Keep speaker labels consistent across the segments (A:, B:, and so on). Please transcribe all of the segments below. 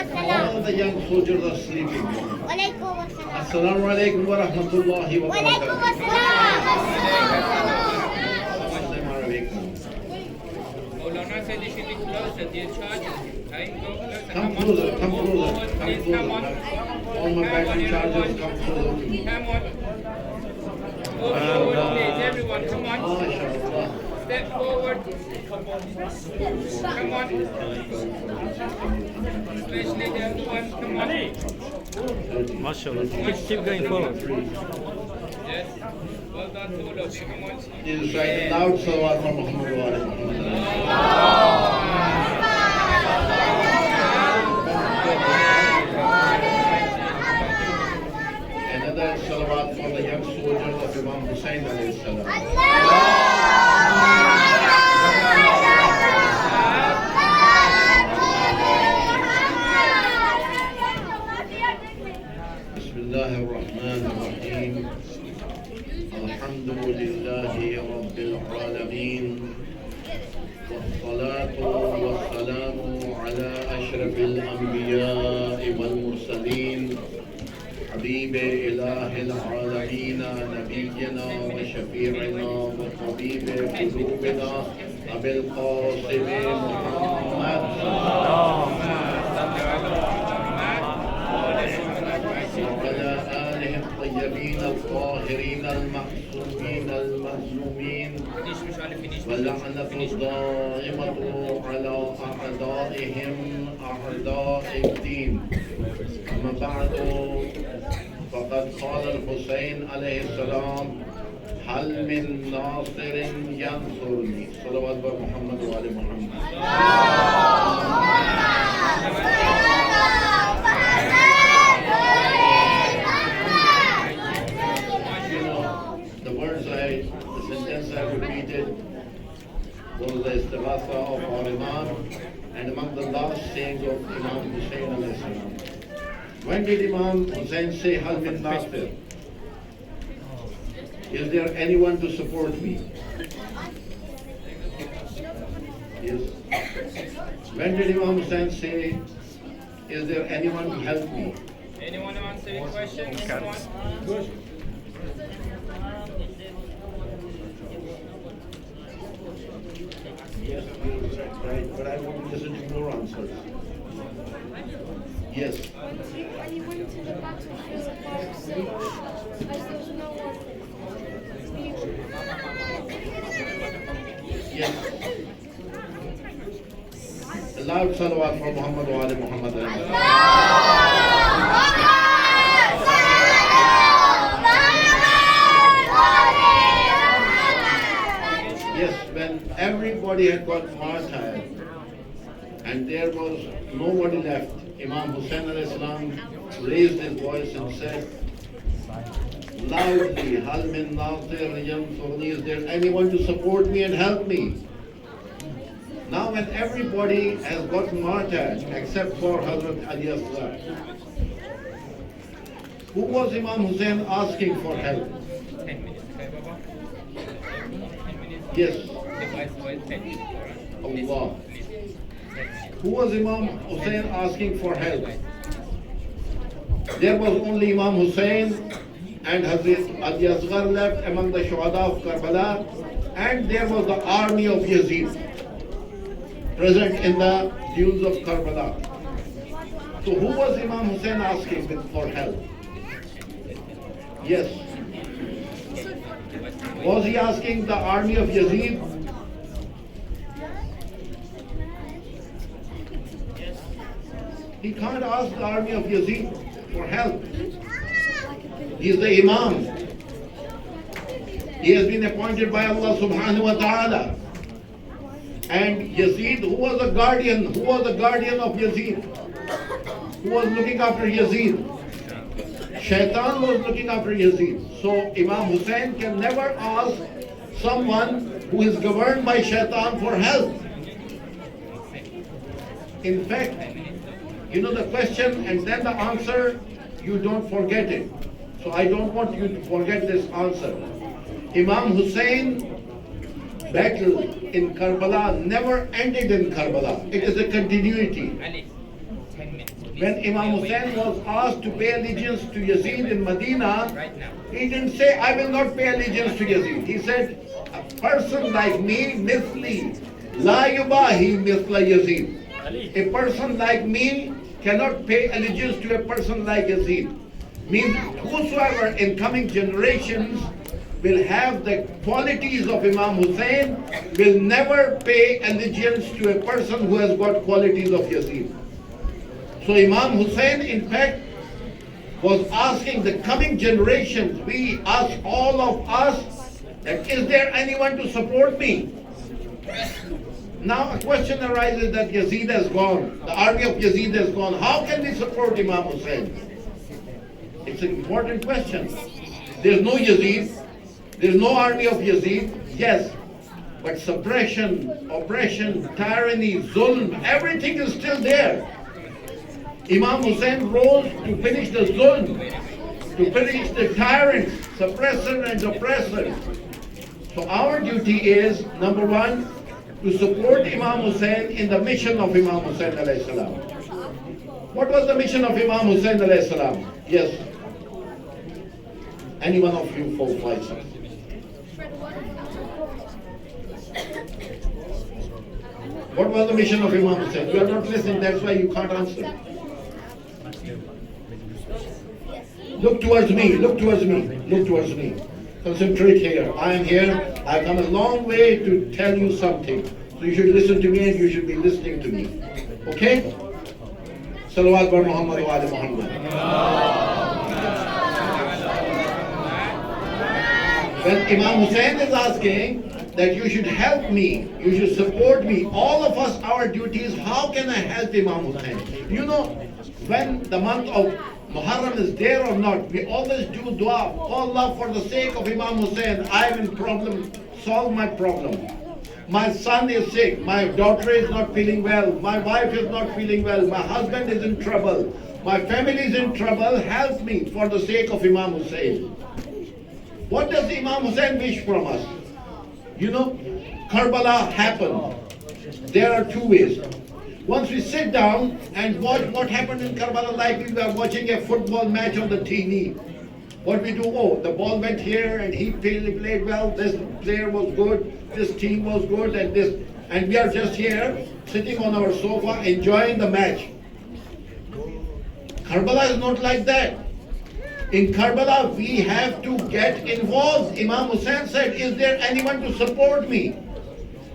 A: All the young soldiers are sleeping. Assalamu alaikum wa rahmatullahi wa barakatuh.
B: Moulana said they should be closer, dear charges.
A: Come closer, come closer, come closer. All my battery chargers, come closer to me.
B: Come on. Go forward, please, everyone, come on.
A: MashaAllah.
B: Step forward. Come on. Especially the other one, come on.
C: MashaAllah. Keep going forward.
B: Yes. Well done to all of you, come on.
A: You recite loud salawat for Muhammad wa ali Muhammad. Another salawat for the young soldiers of Imam Hussain alayhi salam. بسم الله الرحمن الرحيم. الحمد لله رب العالمين، والصلاة والسلام على أشرف الأنبياء والمرسلين، حبيب إله العالمين، نبينا وشفيعنا وطبيب قلوبنا أبي القاسم محمد وعلى آله الطيبين الطاهرين المعصومين المظلومين، واللعنة الدائمة على أعدائهم أعداء الدين. أما بعد، فقد قال الحسين عليه السلام: هل من ناصر ينصرني. صلوات محمد وآل محمد. The sentence I repeated was the istighatha of our Imam, and among the last sayings of Imam Hussain alayhi salam. When did Imam Hussain say, Hal min nasir? Is there anyone to support me? Yes. When did Imam Hussain say, is there anyone to help me?
B: Anyone who wants any questions? Come on.
A: Good. Yes, right, but I want to listen to more answers. Yes.
D: When you went to the battlefield of Hussein, as there was no one
A: Yes. A loud salawat for Muhammad wa ali Muhammad. Yes, when everybody had got martyred and there was nobody left, Imam Hussain alayhi salam raised his voice and said loudly, Hal min nasir yansurni, is there anyone to support me and help me? Now when everybody has got martyred except for Hazrat Ali Asghar, who was Imam Hussain asking for help?
B: 10 minutes, okay, Baba? 10 minutes.
A: Yes.
B: The vice was 10 minutes.
A: Allah. Who was Imam Hussain asking for help? There was only Imam Hussain and Hazrat Ali Asghar left among the Shuhada of Karbala, and there was the army of Yazid present in the dunes of Karbala. So who was Imam Hussain asking for help? Yes. Was he asking the army of Yazid? He can't ask the army of Yazid for help. He is the Imam. He has been appointed by Allah subhanahu wa ta'ala. And Yazid, who was the guardian? Who was the guardian of Yazid? Who was looking after Yazid? Shaitan was looking after Yazid. So Imam Hussain can never ask someone who is governed by Shaitan for help. In fact, you know the question and then the answer, you don't forget it. So I don't want you to forget this answer. Imam Hussain battle in Karbala never ended in Karbala. It is a continuity.
B: Ali, 10 minutes, please.
A: When Imam Hussein was asked to pay allegiance to Yazid in Medina, he didn't say, I will not pay allegiance to Yazid. He said, a person like me, misli, la yubahi misla Yazid. A person like me cannot pay allegiance to a person like Yazid. Means whosoever in coming generations will have the qualities of Imam Hussein will never pay allegiance to a person who has got qualities of Yazid. So Imam Hussein, in fact, was asking the coming generations, we ask all of us, that is there anyone to support me? Now a question arises that Yazid has gone, the army of Yazid has gone. How can we support Imam Hussein? It's an important question. There's no Yazid, there's no army of Yazid, yes, but suppression, oppression, tyranny, zulm, everything is still there. Imam Hussein rose to finish the zulm, to finish the tyrants, suppressor and oppressor. So our duty is, number one, to support Imam Hussein in the mission of Imam Hussein alayhi salam. What was the mission of Imam Hussein alayhi salam? Yes. Any one of you folks, please. What was the mission of Imam Hussein? You are not listening, that's why you can't answer. Look towards me, look towards me, look towards me. Concentrate here. I am here. I've come a long way to tell you something. So you should listen to me and you should be listening to me. Okay? Salawat bar Muhammad wa ali Muhammad. When Imam Hussein is asking that you should help me, you should support me, all of us, our duty is, how can I help Imam Hussein? You know, when the month of محرم is there or not, we always do dua. Oh Allah, for the sake of Imam Hussein, I am in problem, solve my problem. My son is sick, my daughter is not feeling well, my wife is not feeling well, my husband is in trouble, my family is in trouble, help me for the sake of Imam Hussein. What does Imam Hussein wish from us? You know, Karbala happened. There are two ways. Once we sit down and watch what happened in Karbala, like we were watching a football match on the TV. What we do, oh, the ball went here and he played well, this player was good, this team was good, and we are just here, sitting on our sofa, enjoying the match. Karbala is not like that. In Karbala, we have to get involved. Imam Hussein said, is there anyone to support me?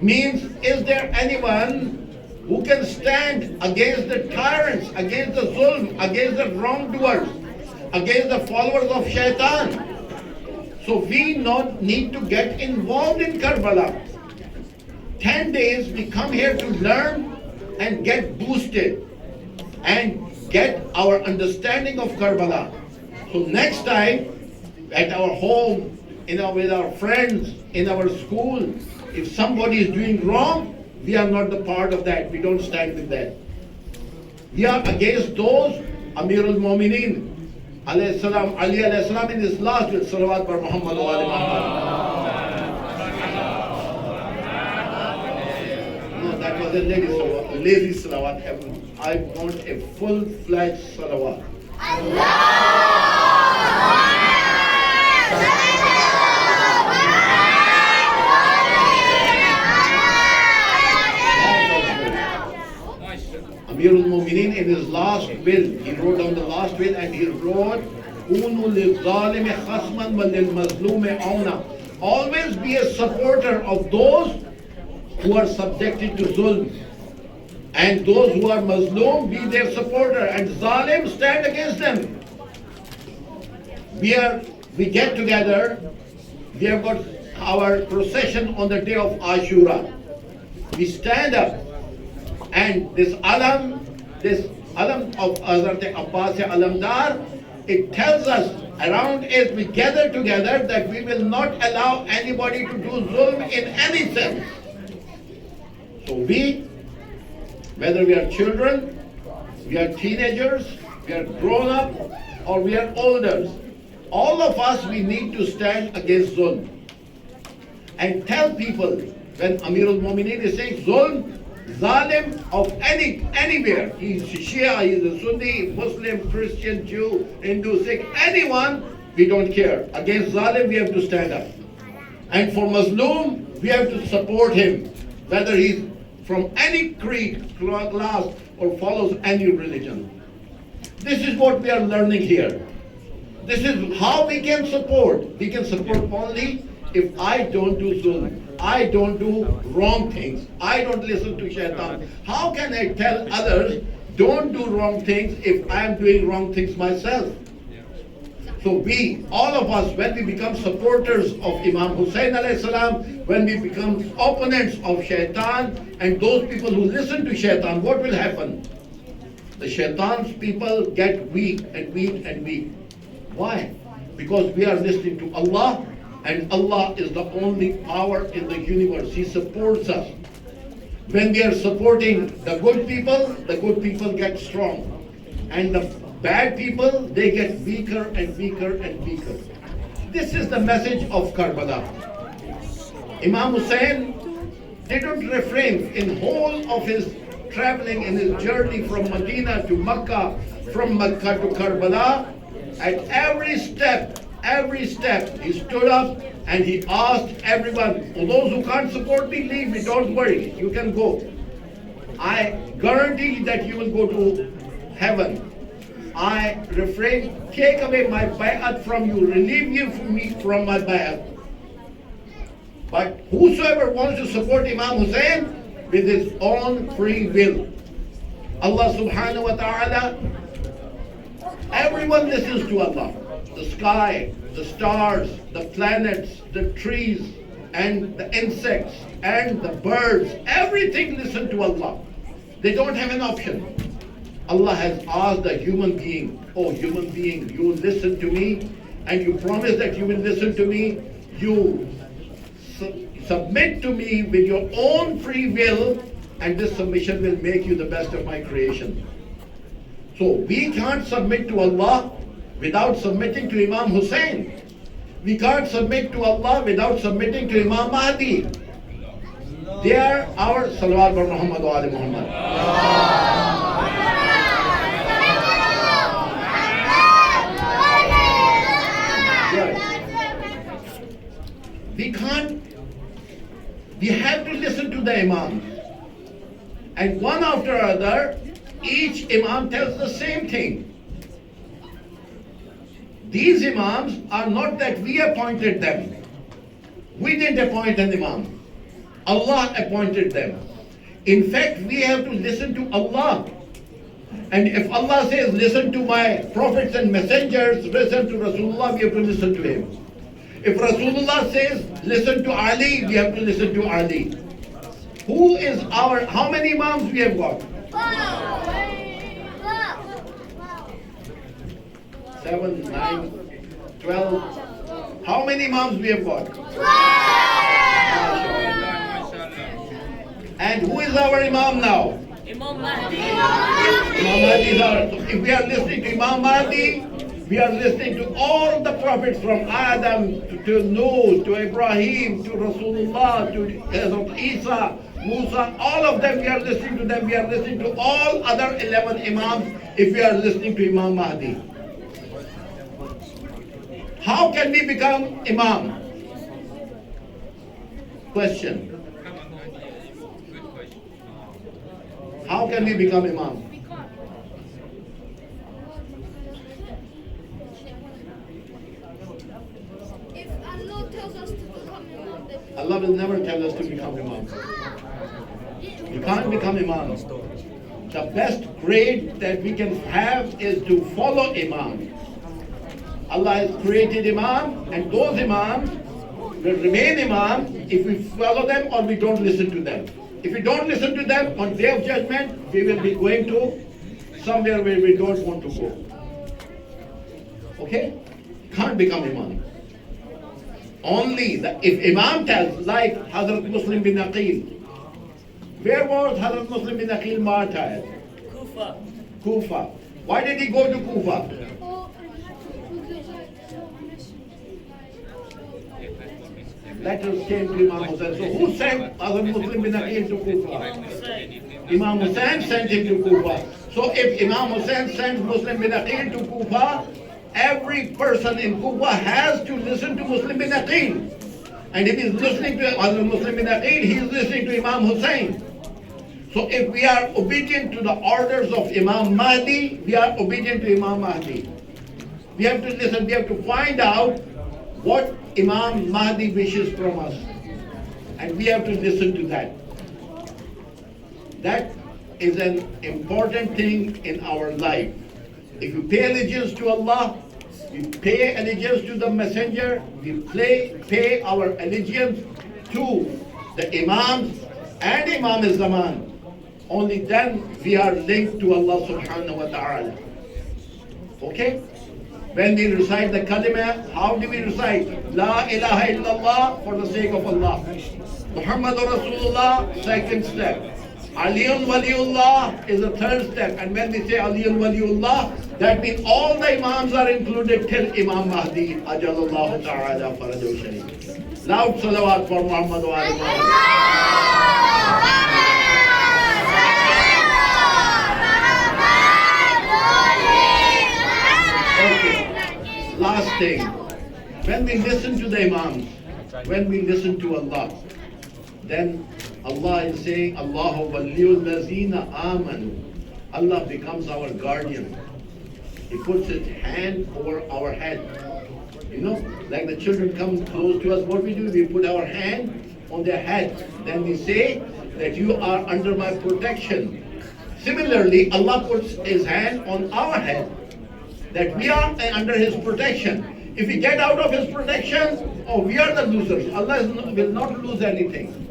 A: Means, is there anyone who can stand against the tyrants, against the zulm, against the wrongdoers, against the followers of shaitan? So we need to get involved in Karbala. 10 days we come here to learn and get boosted and get our understanding of Karbala. So next time, at our home, with our friends, in our school, if somebody is doing wrong, we are not the part of that. We don't stand with that. We are against those, Amir al-Mu'mineen, alayhi salam, Ali alayhi salam in his last will, Salawat bar Muhammad wa ali Muhammad. No, that was a lazy salawat. I want a full-fledged salawat. Amir al-Mu'mineen in his last will, he wrote down the last will and he wrote, always be a supporter of those who are subjected to zulm. And those who are Mazloom, be their supporter. And Zalim, stand against them. We get together, we have got our procession on the day of Ashura. We stand up. And this alam of Hazrat Abbas Alamdar, it tells us around it, we gather together that we will not allow anybody to do zulm in any sense. So whether we are children, we are teenagers, we are grown up, or we are older, all of us, we need to stand against zulm. And tell people, when Amir al-Mu'mineen is saying zulm, Zalim of anywhere. He's Shia, he's a Sunni, Muslim, Christian, Jew, Hindu, Sikh, anyone, we don't care. Against Zalim, we have to stand up. And for Muslim, we have to support him, whether he's from any creed, class, or follows any religion. This is what we are learning here. This is how we can support. We can support only if I don't do zulm, I don't do wrong things, I don't listen to shaitan. How can I tell others don't do wrong things if I am doing wrong things myself? So we, all of us, when we become supporters of Imam Hussein alayhi salam, when we become opponents of shaitan and those people who listen to shaitan, what will happen? The shaitan's people get weak and weak and weak. Why? Because we are listening to Allah, and Allah is the only power in the universe. He supports us. When we are supporting the good people get strong. And the bad people, they get weaker and weaker and weaker. This is the message of Karbala. Imam Hussein didn't refrain in whole of his traveling, in his journey from Medina to Makkah, from Makkah to Karbala. At every step, he stood up and he asked everyone, those who can't support me, leave me, don't worry, you can go. I guarantee that you will go to heaven. I refrain, take away my bay'at from you, relieve you from me from my bay'at. But whosoever wants to support Imam Hussein with his own free will, Allah subhanahu wa ta'ala, everyone listens to Allah. The sky, the stars, the planets, the trees, and the insects, and the birds, everything listen to Allah. They don't have an option. Allah has asked the human being, oh human being, you listen to me, and you promise that you will listen to me, you submit to me with your own free will, and this submission will make you the best of my creation. So we can't submit to Allah without submitting to Imam Hussein. We can't submit to Allah without submitting to Imam Mahdi. They are our Salawat bar Muhammad wa Ali Muhammad. We have to listen to the Imams. And one after other, each Imam tells the same thing. These Imams are not that we appointed them. We didn't appoint an Imam. Allah appointed them. In fact, we have to listen to Allah. And if Allah says, listen to my prophets and messengers, listen to Rasulullah, we have to listen to him. If Rasulullah says, listen to Ali, we have to listen to Ali. Who is our, how many Imams we have got? 7, 9, 12. How many Imams we have got? 12. And who is our Imam now?
B: Imam Mahdi.
A: Imam Mahdi is our, if we are listening to Imam Mahdi, we are listening to all the prophets from Adam to Nuh, to Ibrahim, to Rasulullah, to Isa, Musa, all of them we are listening to them. We are listening to all other 11 Imams if we are listening to Imam Mahdi. How can we become Imam? Question. How can we become Imam?
D: If Allah tells us to become Imam, then
A: Allah will never tell us to become Imam. You can't become Imam. The best grade that we can have is to follow Imam. Allah has created Imam, and those Imams will remain Imam if we follow them or we don't listen to them. If we don't listen to them, on Day of Judgment, we will be going to somewhere where we don't want to go. Okay? Can't become Imam. Only if Imam tells, like Hazrat Muslim bin Aqil. Where was Hazrat Muslim bin Aqil martyred?
B: Kufa.
A: Kufa. Why did he go to Kufa? Letters came to Imam Hussein. So who sent Hazrat Muslim bin Aqil to Kufa? Imam Hussein sent him to Kufa. So if Imam Hussein sent Muslim bin Aqil to Kufa, every person in Kufa has to listen to Muslim bin Aqil. And if he's listening to other Muslim bin Aqil, he is listening to Imam Hussein. So if we are obedient to the orders of Imam Mahdi, we are obedient to Imam Mahdi. We have to listen, we have to find out what Imam Mahdi wishes from us. And we have to listen to that. That is an important thing in our life. If you pay allegiance to Allah, we pay allegiance to the Messenger, we pay our allegiance to the Imams and Imam al-Zaman. Only then we are linked to Allah subhanahu wa ta'ala. Okay? When we recite the kalima, how do we recite? La ilaha illallah for the sake of Allah. Muhammadur Rasulullah, second step. Aliyun Waliullah is the third step. And when we say Aliyun Waliullah, that means all the Imams are included till Imam Mahdi, Ajalallahu ta'ala Farajul Sharif. Loud salawat for Muhammad wa Ali Muhammad. Okay, last thing. When we listen to the Imams, when we listen to Allah, then Allah is saying, Allahu waliyul lazina amanu. Allah becomes our guardian. He puts his hand over our head. You know, like the children come close to us, what we do? We put our hand on their head. Then we say that you are under my protection. Similarly, Allah puts his hand on our head, that we are under his protection. If we get out of his protection, oh, we are the losers. Allah will not lose anything.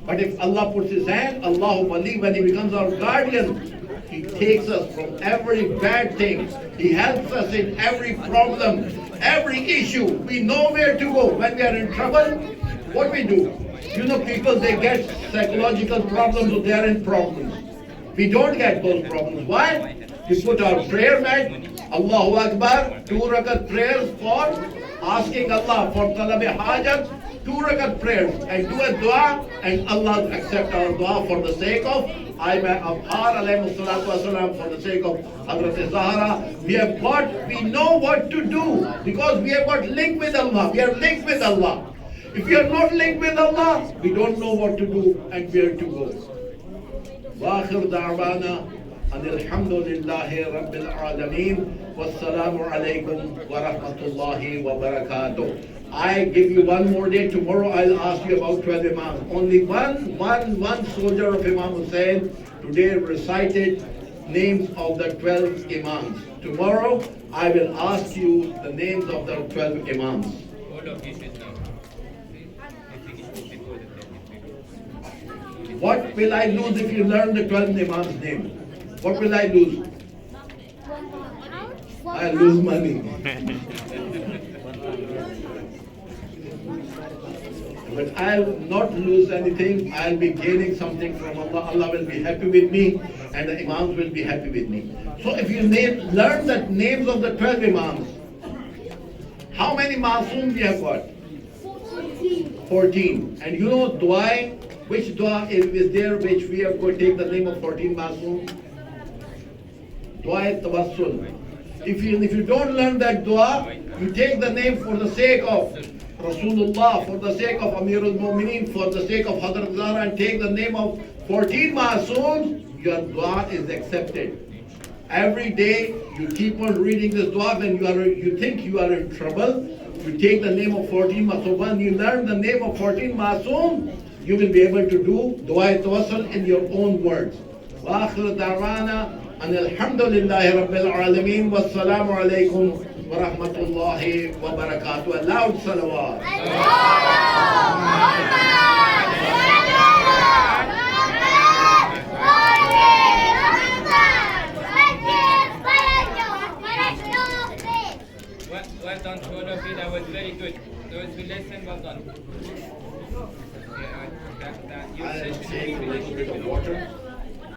A: But if Allah puts his hand, Allahu Wali, when he becomes our guardian, he takes us from every bad thing. He helps us in every problem, every issue. We know where to go. When we are in trouble, what we do? You know, people, they get psychological problems, so they are in problems. We don't get those problems. Why? We put our prayer mat, Allahu Akbar, 2 rakat prayers for asking Allah for talabe hajat, 2 rakat prayers, and do a dua, and Allah accept our dua for the sake of Aimah Abhar alayhi salatu wasalam, for the sake of Hazrat Zahra. We know what to do because we have got linked with Allah. We are linked with Allah. If we are not linked with Allah, we don't know what to do and where to go. Wa akhir da'wana alhamdulillahi rabbil alameen. Wassalamu alaikum wa rahmatullahi wa barakatuh. I give you one more day. Tomorrow I'll ask you about 12 Imams. Only one soldier of Imam Hussein today recited names of the 12 Imams. Tomorrow I will ask you the names of the 12 Imams.
B: All of you should know. I think it should be before the 10.
A: What will I lose if you learn the 12 Imams' name? What will I lose? I lose money. But I'll not lose anything. I'll be gaining something from Allah. Allah will be happy with me, and the Imams will be happy with me. So if you learn the names of the 12 Imams, how many Masoom we have got? 14. And you know dua, which dua is there which we have got to take the name of 14 Masoom? Dua Tawassul. If you don't learn that dua, you take the name for the sake of Rasulullah, for the sake of Amirul Mu'mineen, for the sake of Hazrat Zahra, and take the name of 14 Masoons, your dua is accepted. Every day you keep on reading this dua. When you think you are in trouble, you take the name of 14 Masoon. When you learn the name of 14 Masoon, you will be able to do dua tawassul in your own words. Wa akhir da'wana alhamdulillahi rabbil alameen. Wassalamu alaikum wa rahmatullahi wa barakatuh. Loud salawat.
B: Well done to all of you. That was very good. Those who listened, well done. Your session is finished.